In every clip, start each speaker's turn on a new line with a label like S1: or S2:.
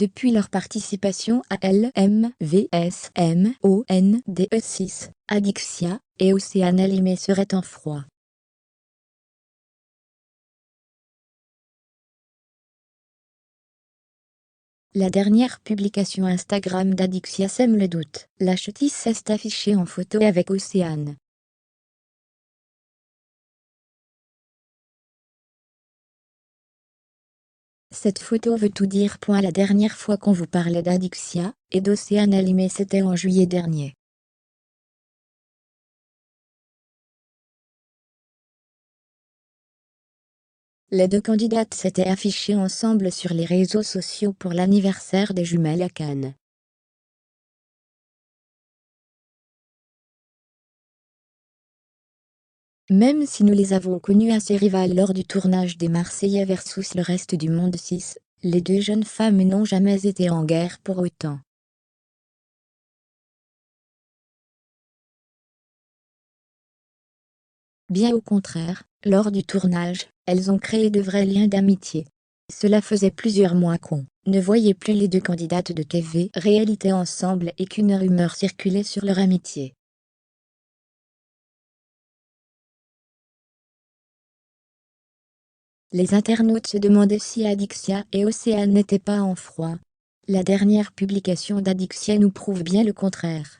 S1: Depuis leur participation à LMVSMONDE6, Adixia et Océane Alimé seraient en froid. La dernière publication Instagram d'Adixia sème le doute. La ch'tisse s'est affichée en photo avec Océane. Cette photo veut tout dire. La dernière fois qu'on vous parlait d'Adixia et d'Océane Alimé, c'était en juillet dernier. Les deux candidates s'étaient affichées ensemble sur les réseaux sociaux pour l'anniversaire des jumelles à Cannes. Même si nous les avons connues assez rivales lors du tournage des Marseillais versus le reste du monde 6, les deux jeunes femmes n'ont jamais été en guerre pour autant. Bien au contraire, lors du tournage, elles ont créé de vrais liens d'amitié. Cela faisait plusieurs mois qu'on ne voyait plus les deux candidates de TV réalité ensemble et qu'une rumeur circulait sur leur amitié. Les internautes se demandaient si Adixia et Océane n'étaient pas en froid. La dernière publication d'Adixia nous prouve bien le contraire.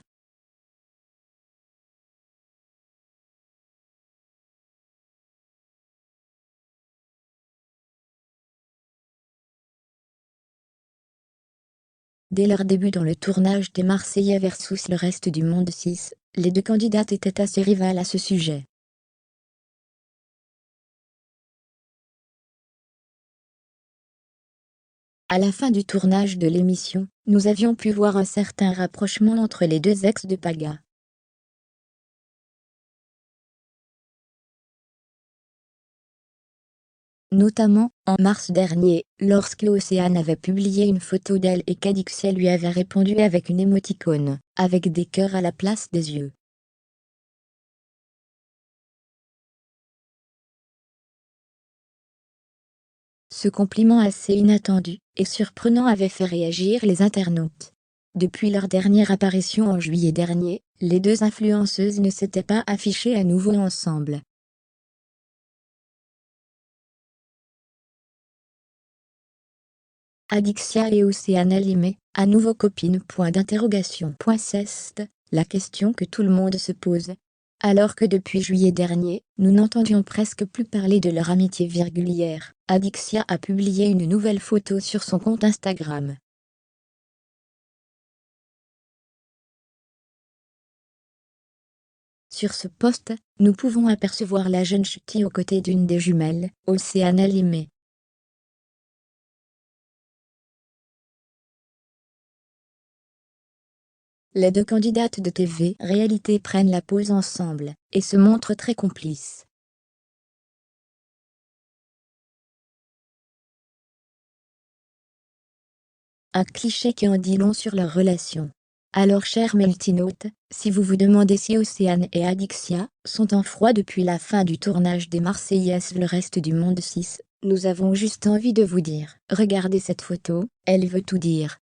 S1: Dès leur début dans le tournage des Marseillais versus le reste du monde 6, les deux candidates étaient assez rivales à ce sujet. À la fin du tournage de l'émission, nous avions pu voir un certain rapprochement entre les deux ex de Paga. Notamment, en mars dernier, lorsque Océane avait publié une photo d'elle et qu'Adixia lui avait répondu avec une émoticône, avec des cœurs à la place des yeux. Ce compliment assez inattendu et surprenant avait fait réagir les internautes. Depuis leur dernière apparition en juillet dernier, les deux influenceuses ne s'étaient pas affichées à nouveau ensemble. Adixia et Océane Alimé, à nouveau copines. C'est la question que tout le monde se pose. Alors que depuis juillet dernier, nous n'entendions presque plus parler de leur amitié. Hier, Adixia a publié une nouvelle photo sur son compte Instagram. Sur ce post, nous pouvons apercevoir la jeune ch'ti aux côtés d'une des jumelles, Océane Alimé. Les deux candidates de TV réalité prennent la pose ensemble, et se montrent très complices. Un cliché qui en dit long sur leur relation. Alors chers multinautes, si vous vous demandez si Océane et Adixia sont en froid depuis la fin du tournage des Marseillaises le reste du monde 6, nous avons juste envie de vous dire, regardez cette photo, elle veut tout dire.